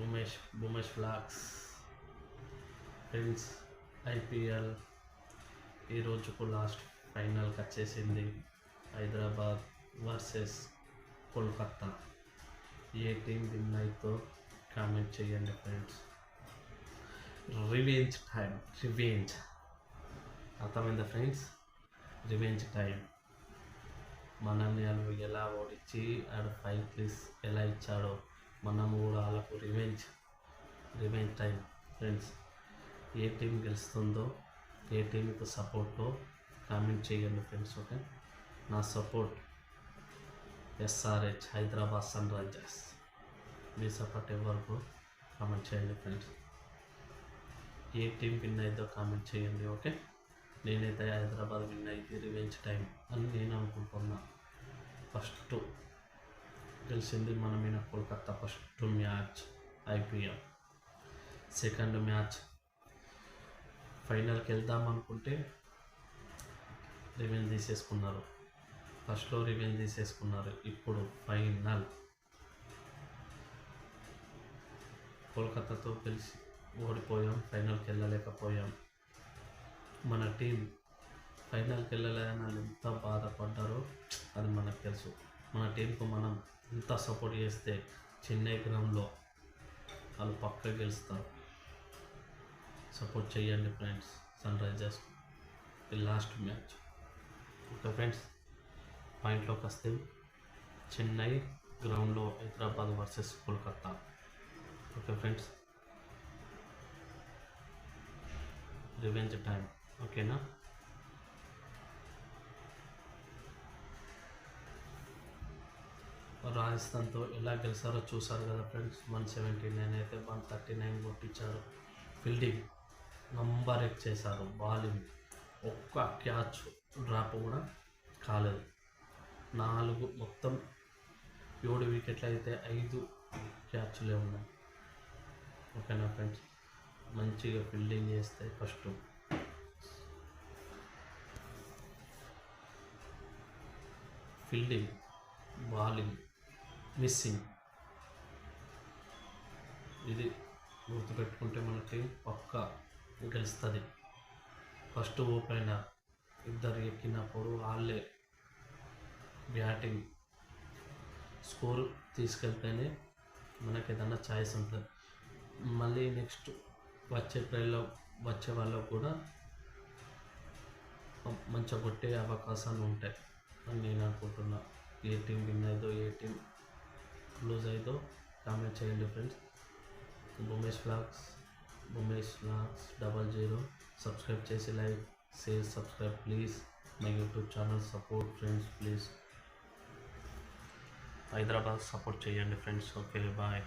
Bhoomesh flags friends. IPL ఈ రోజుకు last ఫైనల్కి వచ్చేసింది. హైదరాబాద్ వర్సెస్ కోల్కత్తా. ఏ టీం విన్ అవుతో కామెంట్ చేయండి ఫ్రెండ్స్. Revenge time, revenge. అర్థమైందా ఫ్రెండ్స్? Revenge time. మనల్ని వాళ్ళు ఎలా ఓడించి ఆడ 5 క్లీస్ ఎలా ఇచ్చాడో మనము కూడా వాళ్ళకు రివెంజ్ టైం ఫ్రెండ్స్. ఏ టీం గెలుస్తుందో, ఏ టీంకి సపోర్టో కామెంట్ చేయండి ఫ్రెండ్స్. ఓకే, నా support SRH, Hyderabad Sunrisers. మీ సపోర్ట్ ఎవరికో కామెంట్ చేయండి ఫ్రెండ్స్. ఏ టీం విన్ అయిందో కామెంట్ చేయండి. ఓకే, నేనైతే హైదరాబాద్ విన్ అయింది, రివెంజ్ టైం అని నేను అనుకుంటున్నా. ఫస్ట్ గెలిచింది మన మీద Kolkata first match IPL. Second match ఫైనల్కి వెళ్దాం అనుకుంటే రివెంజ్ తీసేసుకున్నారు. ఫస్ట్లో రివెంజ్ తీసేసుకున్నారు. ఇప్పుడు ఫైనల్ కోల్కతాతో కలిసి ఓడిపోయాం, ఫైనల్కి వెళ్ళలేకపోయాం. మన టీం ఫైనల్కి వెళ్ళలేదని వాళ్ళు ఎంత బాధపడ్డారో అది మనకు తెలుసు. మన టీంకు మనం ఎంత సపోర్ట్ చేస్తే చెన్నై గ్రౌండ్లో వాళ్ళు పక్కా గెలుస్తారు. సపోర్ట్ చేయండి friends Sunrisers. Last match. Okay friends, పాయింట్లోకి వస్తే చెన్నై గ్రౌండ్లో Hyderabad versus Kolkata. Okay friends, revenge time. ఓకేనా? రాజస్థాన్తో ఎలా గెలిచారో చూసారు కదా ఫ్రెండ్స్. 179 అయితే 139 కొట్టించారు. ఫీల్డింగ్ నంబర్ చేశారు. బాలింగ్ ఒక్క క్యాచ్ డ్రాప్ కూడా కాలేదు. 4 మొత్తం 7 వికెట్లు అయితే 5 క్యాచ్లే ఉన్నాయి. ఓకేనా ఫ్రెండ్స్, మంచిగా ఫీల్డింగ్ చేస్తే ఫస్ట్ ఫీల్డింగ్, బాలింగ్, మిస్సింగ్, ఇది గుర్తుపెట్టుకుంటే మన టీం పక్కా గెలుస్తుంది. ఫస్ట్ ఓపెనర్ ఇద్దరు ఎక్కినప్పుడు వాళ్ళే బ్యాటింగ్ స్కోర్ తీసుకెళ్తేనే మనకి ఏదన్నా ఛాయిస్ ఉంటుంది. మళ్ళీ నెక్స్ట్ వచ్చే వాళ్ళకు కూడా మంచిగా కొట్టే అవకాశాలు ఉంటాయి అని నేను అనుకుంటున్నా. ఏ టీం విన్ అయిందో, ఏ టీం లూజ్ అయిందో కామెంట్ చేయండి ఫ్రెండ్స్. భూమేష్ ఫ్లాగ్స్ 00 సబ్స్క్రైబ్ చేసి like, share, subscribe please. My YouTube channel support friends please. Hyderabad support చేయండి ఫ్రెండ్స్. Okay, bye.